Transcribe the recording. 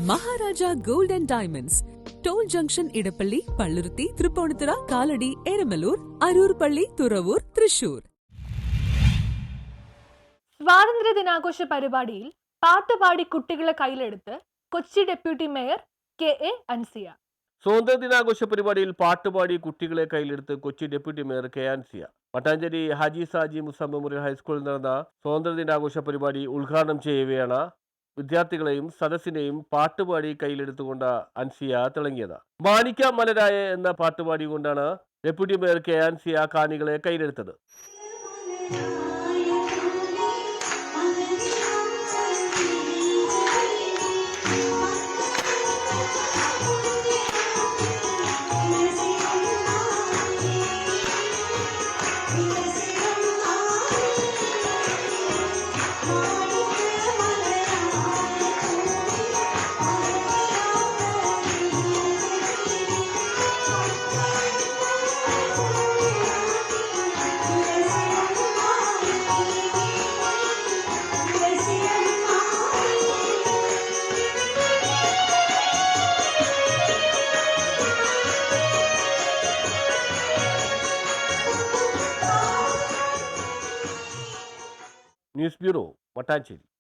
Maharaja gold and diamonds, toll junction Edappally, Palluruthy, Tripunithura, Kalady, Eramalloor, Aroor പള്ളി, തുറവൂർ, തൃശൂർ. സ്വാതന്ത്ര്യ ദിനാഘോഷ പരിപാടിയിൽ പാട്ടുപാടി കുട്ടികളെ കയ്യിലെടുത്ത് Kochi deputy mayor KA Ansiya. സ്വാതന്ത്ര്യ ദിനാഘോഷ പരിപാടിയിൽ പാട്ടുപാടി കുട്ടികളെ കയ്യിലെടുത്ത് Kochi deputy mayor KA Ansiya. Mattancherry Haji Saji Musa memorial ഹൈസ്കൂളിൽ നടന്ന സ്വാതന്ത്ര്യ ദിനാഘോഷ പരിപാടി ഉദ്ഘാടനം ചെയ്യവെയാണ് വിദ്യാർത്ഥികളെയും സദസ്സിനെയും പാട്ടുപാടി കയ്യിലെടുത്തുകൊണ്ട് അൻസിയ തിളങ്ങിയത്. മാണിക്ക മലരായ എന്ന പാട്ടുപാടി കൊണ്ടാണ് ഡെപ്യൂട്ടി മേയർ KA അൻസിയ കാണികളെ കയ്യിലെടുത്തത്. News bureau, Mattancherry.